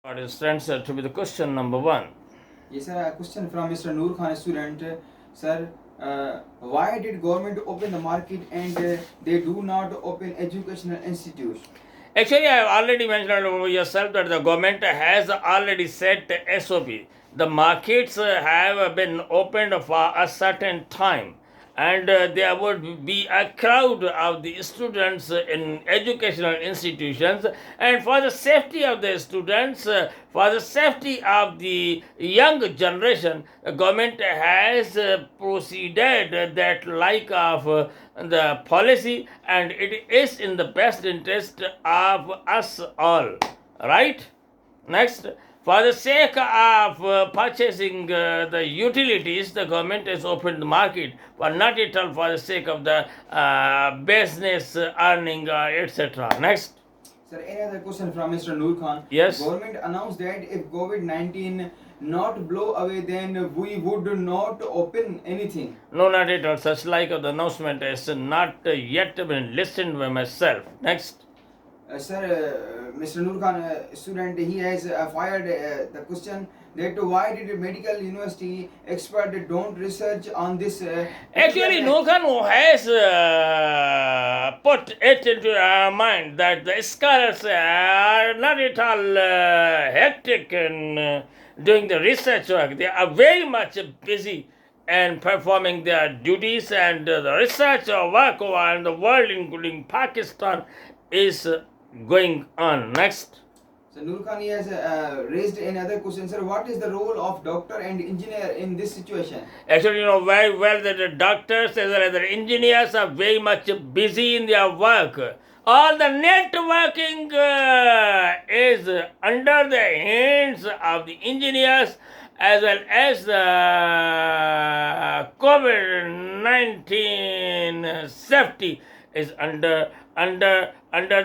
Students, to be the question number one. Yes, sir. A question from Mr. Noor Khan, student. Sir, why did government open the market and they do not open educational institutes? Actually, I have already mentioned over yourself that the government has already set SOP. The markets have been opened for a certain time, and there would be a crowd of the students in educational institutions, and for the safety of the students, for the safety of the young generation, the government has proceeded that like of the policy, and it is in the best interest of us all, right? Next, for the sake of purchasing the utilities, the government has opened the market, but not at all for the sake of the business earning, etc. Next. Sir, another question from Mr. Noor Khan. Yes. Government announced that if COVID-19 not blow away, then we would not open anything. No, not at all. Such like of the announcement has not yet been listened by myself. Next. Sir, Mr. Noor Khan, student, he has fired the question that why did medical university expert don't research on this? Actually, Noor Khan has put it into our mind that the scholars are not at all hectic in doing the research work. They are very much busy and performing their duties, and the research work around the world, including Pakistan, is going on. Next. So Noor Khan has raised another question, sir. What is the role of doctor and engineer in this situation? Actually, you know very well that the doctors as well as the engineers are very much busy in their work. All the networking is under the hands of the engineers, as well as the COVID-19 safety is under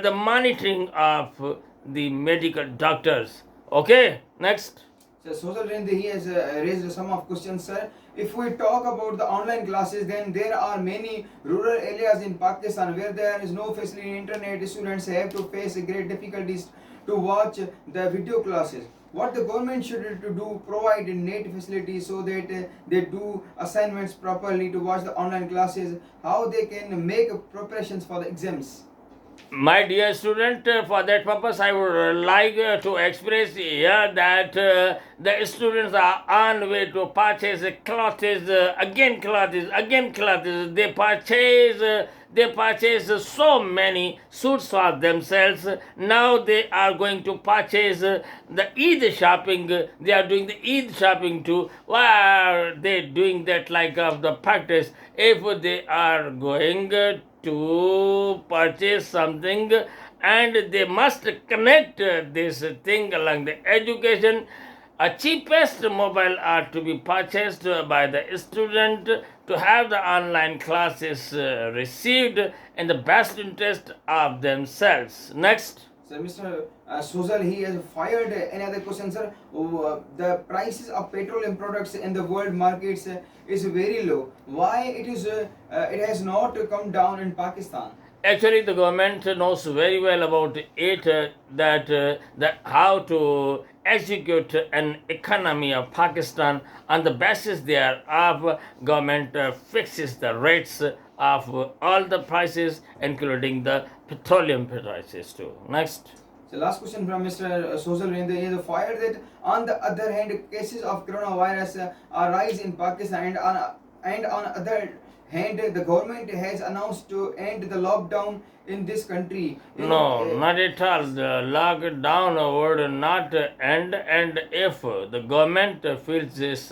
the monitoring of the medical doctors. Okay, next. So Social Rand, he has raised some of questions, sir. If we talk about the online classes, then there are many rural areas in Pakistan where there is no facility in internet. Students have to face great difficulties to watch the video classes. What the government should do, provide net facilities so that they do assignments properly to watch the online classes, how they can make preparations for the exams. My dear student, for that purpose, I would like to express here that the students are on way to purchase clothes, again clothes, again clothes. They purchase so many suits for themselves. Now they are going to purchase the Eid shopping. They are doing the Eid shopping too. Why are they doing that like of the practice? If they are going to purchase something, and they must connect this thing along the education, a cheapest mobile are to be purchased by the student to have the online classes received in the best interest of themselves. Next. Sir, Mr. Sozal, he has fired another question, sir. The prices of petroleum products in the world markets is very low. Why it has not come down in Pakistan? Actually, the government knows very well about it, that how to execute an economy of Pakistan. On the basis thereof, government fixes the rates of all the prices, including the petroleum prices too. Next. So last question from Mr. Social Rand, he has fired that on the other hand, cases of coronavirus are rise in Pakistan, and on other hand, the government has announced to end the lockdown in this country. No, not at all. The lockdown would not end, and if the government feels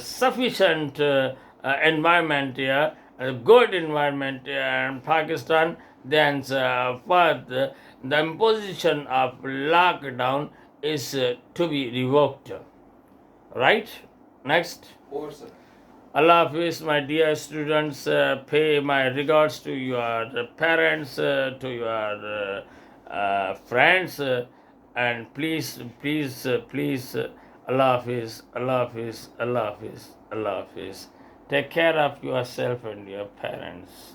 sufficient environment here, a good environment in Pakistan, then for the imposition of lockdown is to be revoked. Right? Next. Sir. Allah Hafiz, my dear students, pay my regards to your parents, to your friends, and please, Allah Hafiz, Allah Hafiz, Allah Hafiz, Allah Hafiz. Take care of yourself and your parents.